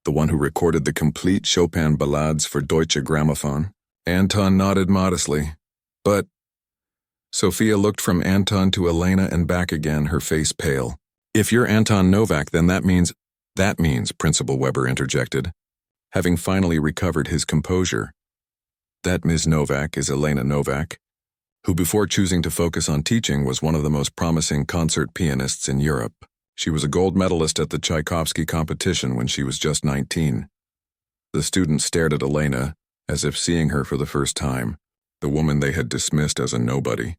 The one who recorded the complete Chopin ballades for Deutsche Grammophon? Anton nodded modestly. But Sophia looked from Anton to Elena and back again, her face pale. If you're Anton Novak, then that means, Principal Weber interjected, having finally recovered his composure. That Ms. Novak is Elena Novak, who before choosing to focus on teaching was one of the most promising concert pianists in Europe. She was a gold medalist at the Tchaikovsky competition when she was just 19. The students stared at Elena as if seeing her for the first time, the woman they had dismissed as a nobody,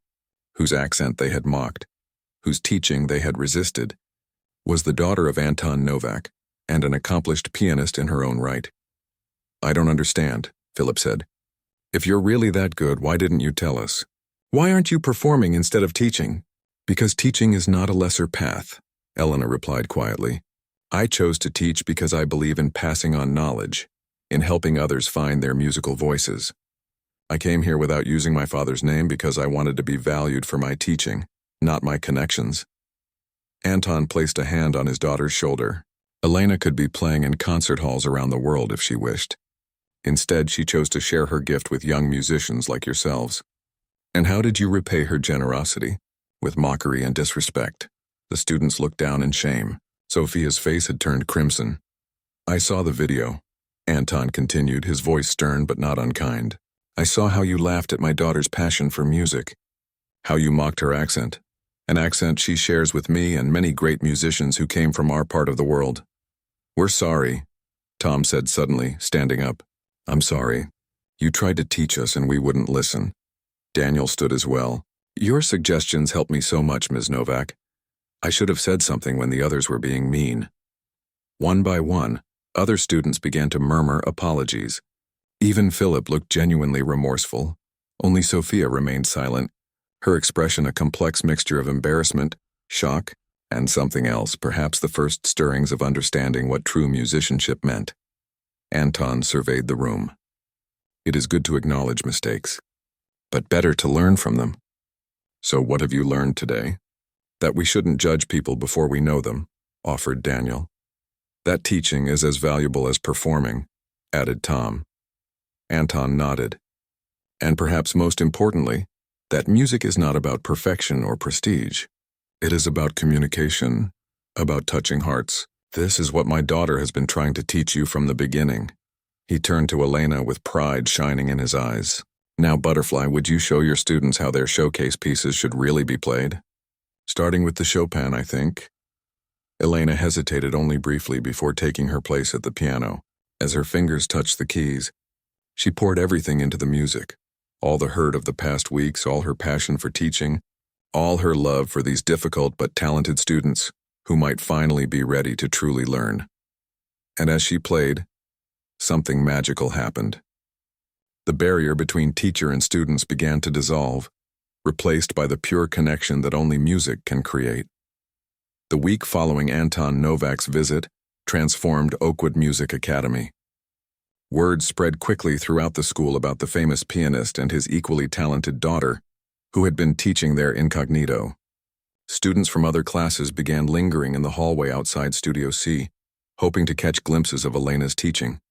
whose accent they had mocked, whose teaching they had resisted, was the daughter of Anton Novak and an accomplished pianist in her own right. I don't understand, Philip said. If you're really that good, why didn't you tell us? Why aren't you performing instead of teaching? Because teaching is not a lesser path, Elena replied quietly. I chose to teach because I believe in passing on knowledge, in helping others find their musical voices. I came here without using my father's name because I wanted to be valued for my teaching, not my connections. Anton placed a hand on his daughter's shoulder. Elena could be playing in concert halls around the world if she wished. Instead, she chose to share her gift with young musicians like yourselves. And how did you repay her generosity? With mockery and disrespect. The students looked down in shame. Sophia's face had turned crimson. I saw the video, Anton continued, his voice stern but not unkind. I saw how you laughed at my daughter's passion for music, how you mocked her accent, an accent she shares with me and many great musicians who came from our part of the world. We're sorry, Tom said suddenly, standing up. I'm sorry. You tried to teach us and we wouldn't listen. Daniel stood as well. Your suggestions helped me so much, Ms. Novak. I should have said something when the others were being mean. One by one, other students began to murmur apologies. Even Philip looked genuinely remorseful. Only Sophia remained silent, her expression a complex mixture of embarrassment, shock, and something else, perhaps the first stirrings of understanding what true musicianship meant. Anton surveyed the room. It is good to acknowledge mistakes, but better to learn from them. So what have you learned today? That we shouldn't judge people before we know them, offered Daniel. That teaching is as valuable as performing, added Tom. Anton nodded. And perhaps most importantly, that music is not about perfection or prestige. It is about communication, about touching hearts. This is what my daughter has been trying to teach you from the beginning. He turned to Elena with pride shining in his eyes. Now, Butterfly, would you show your students how their showcase pieces should really be played? Starting with the Chopin, I think. Elena hesitated only briefly before taking her place at the piano. As her fingers touched the keys, she poured everything into the music. All the hurt of the past weeks, all her passion for teaching, all her love for these difficult but talented students who might finally be ready to truly learn. And as she played, something magical happened. The barrier between teacher and students began to dissolve, replaced by the pure connection that only music can create. The week following Anton Novak's visit transformed Oakwood Music Academy. Word spread quickly throughout the school about the famous pianist and his equally talented daughter, who had been teaching there incognito. Students from other classes began lingering in the hallway outside Studio C, hoping to catch glimpses of Elena's teaching.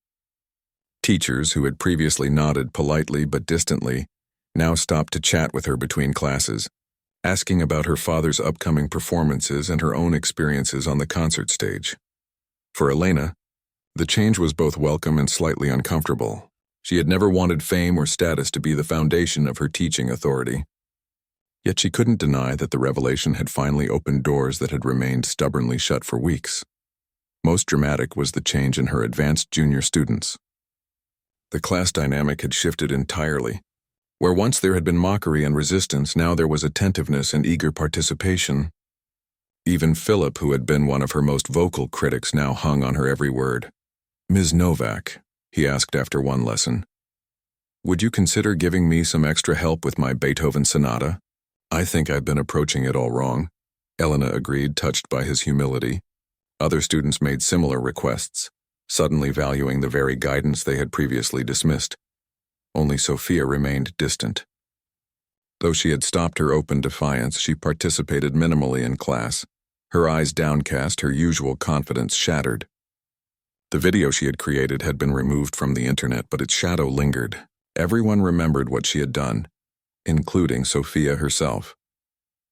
Teachers, who had previously nodded politely but distantly, now stopped to chat with her between classes, asking about her father's upcoming performances and her own experiences on the concert stage. For Elena, the change was both welcome and slightly uncomfortable. She had never wanted fame or status to be the foundation of her teaching authority. Yet she couldn't deny that the revelation had finally opened doors that had remained stubbornly shut for weeks. Most dramatic was the change in her advanced junior students. The class dynamic had shifted entirely. Where once there had been mockery and resistance, now there was attentiveness and eager participation. Even Philip, who had been one of her most vocal critics, now hung on her every word. "Ms. Novak," he asked after one lesson, "would you consider giving me some extra help with my Beethoven sonata? I think I've been approaching it all wrong," Elena agreed, touched by his humility. Other students made similar requests, suddenly valuing the very guidance they had previously dismissed. Only Sophia remained distant. Though she had stopped her open defiance, she participated minimally in class, her eyes downcast, her usual confidence shattered. The video she had created had been removed from the internet, but its shadow lingered. Everyone remembered what she had done, including Sophia herself.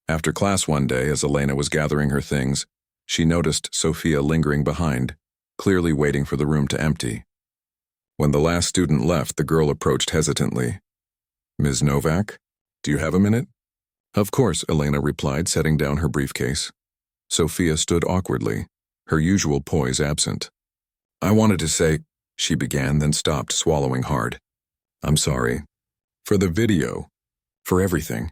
After class one day, as Elena was gathering her things, she noticed Sophia lingering behind, clearly waiting for the room to empty. When the last student left, the girl approached hesitantly. "Ms. Novak, do you have a minute?" "Of course," Elena replied, setting down her briefcase. Sophia stood awkwardly, her usual poise absent. "I wanted to say," she began, then stopped, swallowing hard. "I'm sorry. For the video. For everything."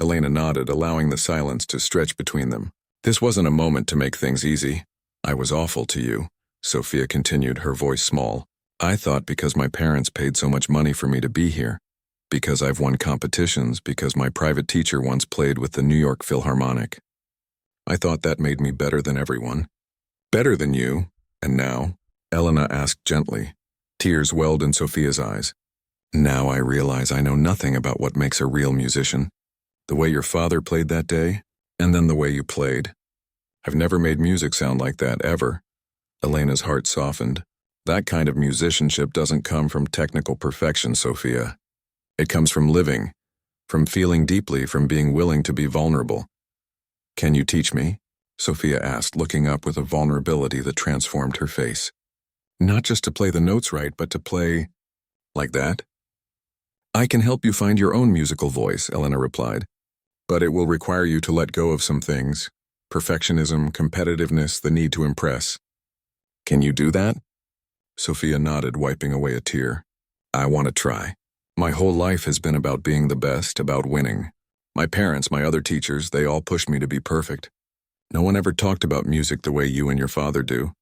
Elena nodded, allowing the silence to stretch between them. "This wasn't a moment to make things easy. I was awful to you," Sophia continued, her voice small. "I thought because my parents paid so much money for me to be here, because I've won competitions, because my private teacher once played with the New York Philharmonic. I thought that made me better than everyone. Better than you, and now?" Elena asked gently. Tears welled in Sophia's eyes. "Now I realize I know nothing about what makes a real musician. The way your father played that day, and then the way you played. I've never made music sound like that, ever." Elena's heart softened. "That kind of musicianship doesn't come from technical perfection, Sophia. It comes from living, from feeling deeply, from being willing to be vulnerable." "Can you teach me?" Sophia asked, looking up with a vulnerability that transformed her face. "Not just to play the notes right, but to play like that?" "I can help you find your own musical voice," Elena replied. "But it will require you to let go of some things. Perfectionism, competitiveness, the need to impress. Can you do that?" Sophia nodded, wiping away a tear. "I want to try. My whole life has been about being the best, about winning. My parents, my other teachers, they all pushed me to be perfect. No one ever talked about music the way you and your father do."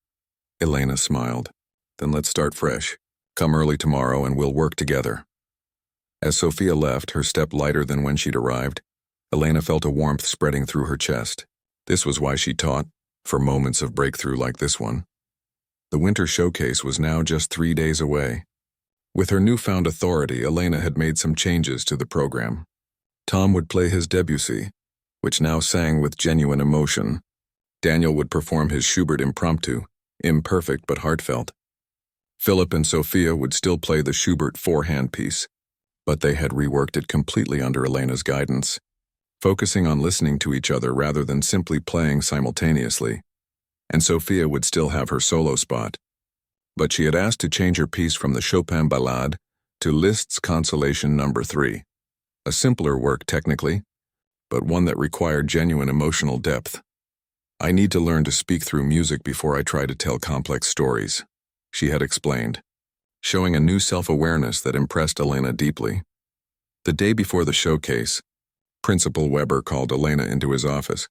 Elena smiled. "Then let's start fresh. Come early tomorrow and we'll work together." As Sophia left, her step lighter than when she'd arrived, Elena felt a warmth spreading through her chest. This was why she taught, for moments of breakthrough like this one. The winter showcase was now just 3 days away. With her newfound authority, Elena had made some changes to the program. Tom would play his Debussy, which now sang with genuine emotion. Daniel would perform his Schubert impromptu, imperfect but heartfelt. Philip and Sophia would still play the Schubert four-hand piece, but they had reworked it completely under Elena's guidance, focusing on listening to each other rather than simply playing simultaneously. And Sophia would still have her solo spot, but she had asked to change her piece from the Chopin Ballade to Liszt's Consolation No. 3, a simpler work technically, but one that required genuine emotional depth. "I need to learn to speak through music before I try to tell complex stories," she had explained, showing a new self-awareness that impressed Elena deeply. The day before the showcase, Principal Weber called Elena into his office.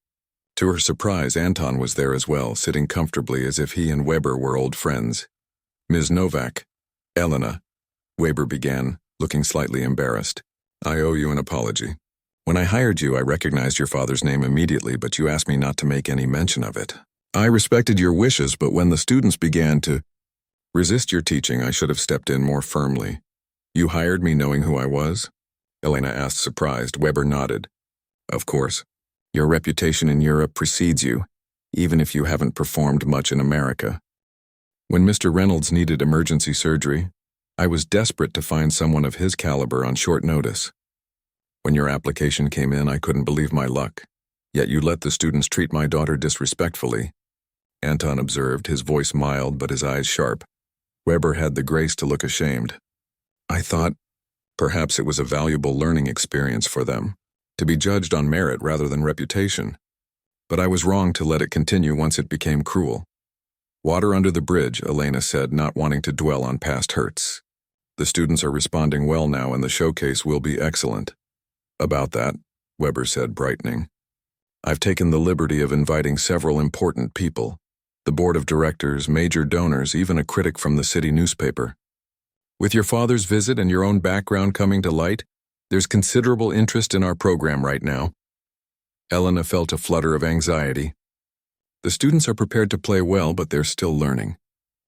To her surprise, Anton was there as well, sitting comfortably as if he and Weber were old friends. "Ms. Novak." "Elena," Weber began, looking slightly embarrassed. "I owe you an apology. When I hired you, I recognized your father's name immediately, but you asked me not to make any mention of it. I respected your wishes, but when the students began to..." Resist your teaching, I should have stepped in more firmly. You hired me knowing who I was? Elena asked, surprised. Weber nodded. Of course. Your reputation in Europe precedes you, even if you haven't performed much in America. When Mr. Reynolds needed emergency surgery, I was desperate to find someone of his caliber on short notice. When your application came in, I couldn't believe my luck. Yet you let the students treat my daughter disrespectfully. Anton observed, his voice mild but his eyes sharp. Weber had the grace to look ashamed. I thought perhaps it was a valuable learning experience for them, to be judged on merit rather than reputation. But I was wrong to let it continue once it became cruel. Water under the bridge, Elena said, not wanting to dwell on past hurts. The students are responding well now and the showcase will be excellent. About that, Weber said, brightening. I've taken the liberty of inviting several important people, the board of directors, major donors, even a critic from the city newspaper. With your father's visit and your own background coming to light, there's considerable interest in our program right now. Elena felt a flutter of anxiety. The students are prepared to play well, but they're still learning.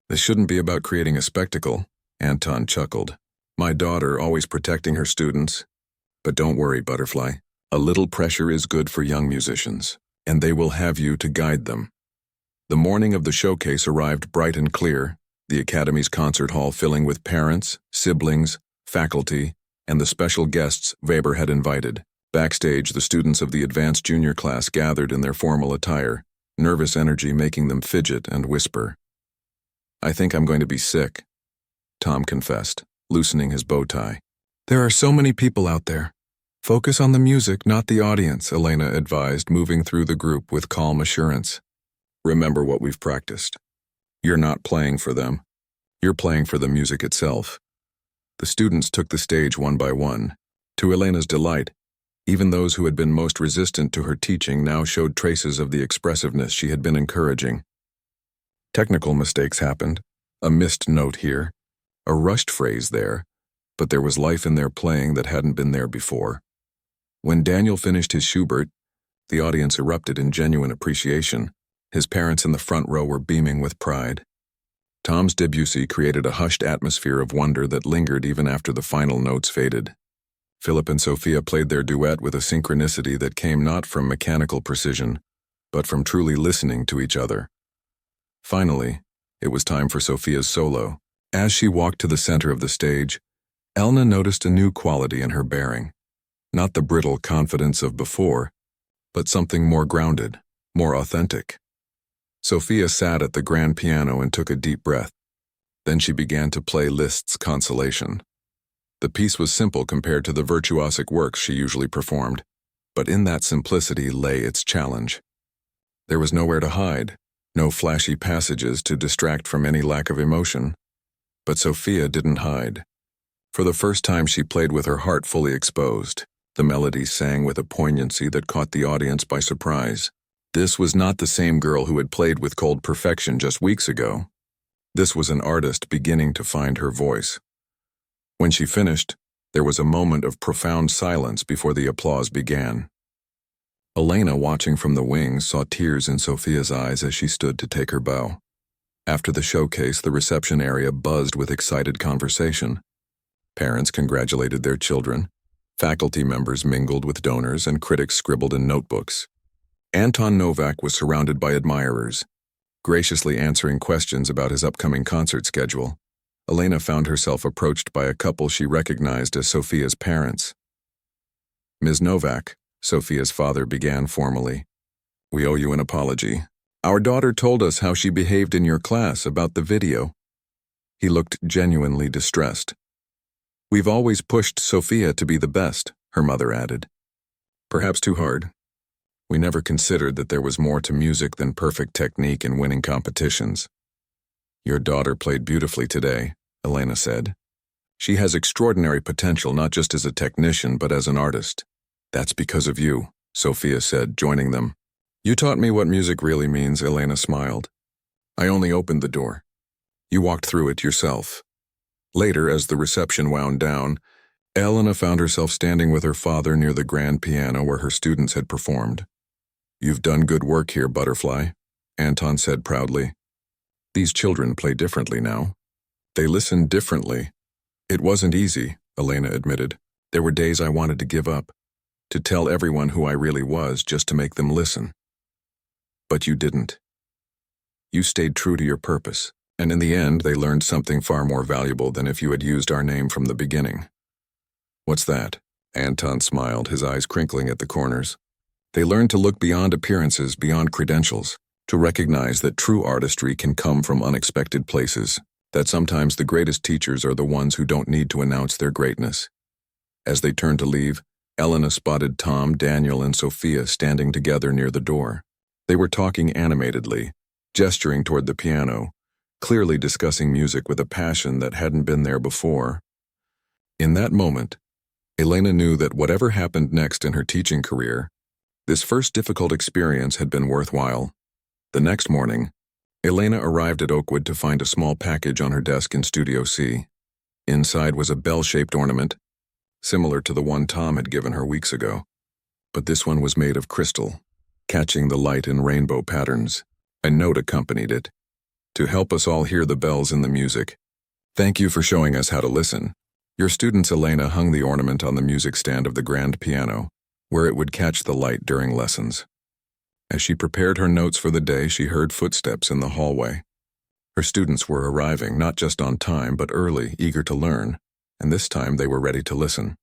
This shouldn't be about creating a spectacle, Anton chuckled. My daughter always protecting her students. But don't worry, Butterfly. A little pressure is good for young musicians, and they will have you to guide them. The morning of the showcase arrived bright and clear, the Academy's concert hall filling with parents, siblings, faculty, and the special guests Weber had invited. Backstage, the students of the advanced junior class gathered in their formal attire, nervous energy making them fidget and whisper. I think I'm going to be sick, Tom confessed, loosening his bow tie. There are so many people out there. Focus on the music, not the audience, Elena advised, moving through the group with calm assurance. Remember what we've practiced. You're not playing for them. You're playing for the music itself. The students took the stage one by one. To Elena's delight, even those who had been most resistant to her teaching now showed traces of the expressiveness she had been encouraging. Technical mistakes happened, a missed note here, a rushed phrase there, but there was life in their playing that hadn't been there before. When Daniel finished his Schubert, the audience erupted in genuine appreciation. His parents in the front row were beaming with pride. Tom's Debussy created a hushed atmosphere of wonder that lingered even after the final notes faded. Philip and Sophia played their duet with a synchronicity that came not from mechanical precision, but from truly listening to each other. Finally, it was time for Sophia's solo. As she walked to the center of the stage, Elna noticed a new quality in her bearing. Not the brittle confidence of before, but something more grounded, more authentic. Sophia sat at the grand piano and took a deep breath. Then she began to play Liszt's Consolation. The piece was simple compared to the virtuosic works she usually performed, but in that simplicity lay its challenge. There was nowhere to hide, no flashy passages to distract from any lack of emotion. But Sophia didn't hide. For the first time she played with her heart fully exposed. The melody sang with a poignancy that caught the audience by surprise. This was not the same girl who had played with cold perfection just weeks ago. This was an artist beginning to find her voice. When she finished, there was a moment of profound silence before the applause began. Elena, watching from the wings, saw tears in Sophia's eyes as she stood to take her bow. After the showcase, the reception area buzzed with excited conversation. Parents congratulated their children. Faculty members mingled with donors and critics scribbled in notebooks. Anton Novak was surrounded by admirers, graciously answering questions about his upcoming concert schedule. Elena found herself approached by a couple she recognized as Sophia's parents. Ms. Novak, Sophia's father began formally. We owe you an apology. Our daughter told us how she behaved in your class about the video. He looked genuinely distressed. We've always pushed Sophia to be the best, her mother added. Perhaps too hard. We never considered that there was more to music than perfect technique in winning competitions. Your daughter played beautifully today, Elena said. She has extraordinary potential not just as a technician but as an artist. That's because of you, Sophia said, joining them. You taught me what music really means, Elena smiled. I only opened the door. You walked through it yourself. Later, as the reception wound down, Elena found herself standing with her father near the grand piano where her students had performed. You've done good work here, Butterfly, Anton said proudly. These children play differently now. They listened differently. It wasn't easy, Elena admitted. There were days I wanted to give up, to tell everyone who I really was just to make them listen. But you didn't. You stayed true to your purpose, and in the end they learned something far more valuable than if you had used our name from the beginning. What's that? Anton smiled, his eyes crinkling at the corners. They learned to look beyond appearances, beyond credentials, to recognize that true artistry can come from unexpected places, that sometimes the greatest teachers are the ones who don't need to announce their greatness. As they turned to leave, Elena spotted Tom, Daniel, and Sophia standing together near the door. They were talking animatedly, gesturing toward the piano, clearly discussing music with a passion that hadn't been there before. In that moment, Elena knew that whatever happened next in her teaching career, this first difficult experience had been worthwhile. The next morning, Elena arrived at Oakwood to find a small package on her desk in Studio C. Inside was a bell-shaped ornament, similar to the one Tom had given her weeks ago. But this one was made of crystal, catching the light in rainbow patterns. A note accompanied it. To help us all hear the bells in the music. Thank you for showing us how to listen. Your students Elena hung the ornament on the music stand of the grand piano, where it would catch the light during lessons. As she prepared her notes for the day, she heard footsteps in the hallway. Her students were arriving, not just on time, but early, eager to learn, and this time they were ready to listen.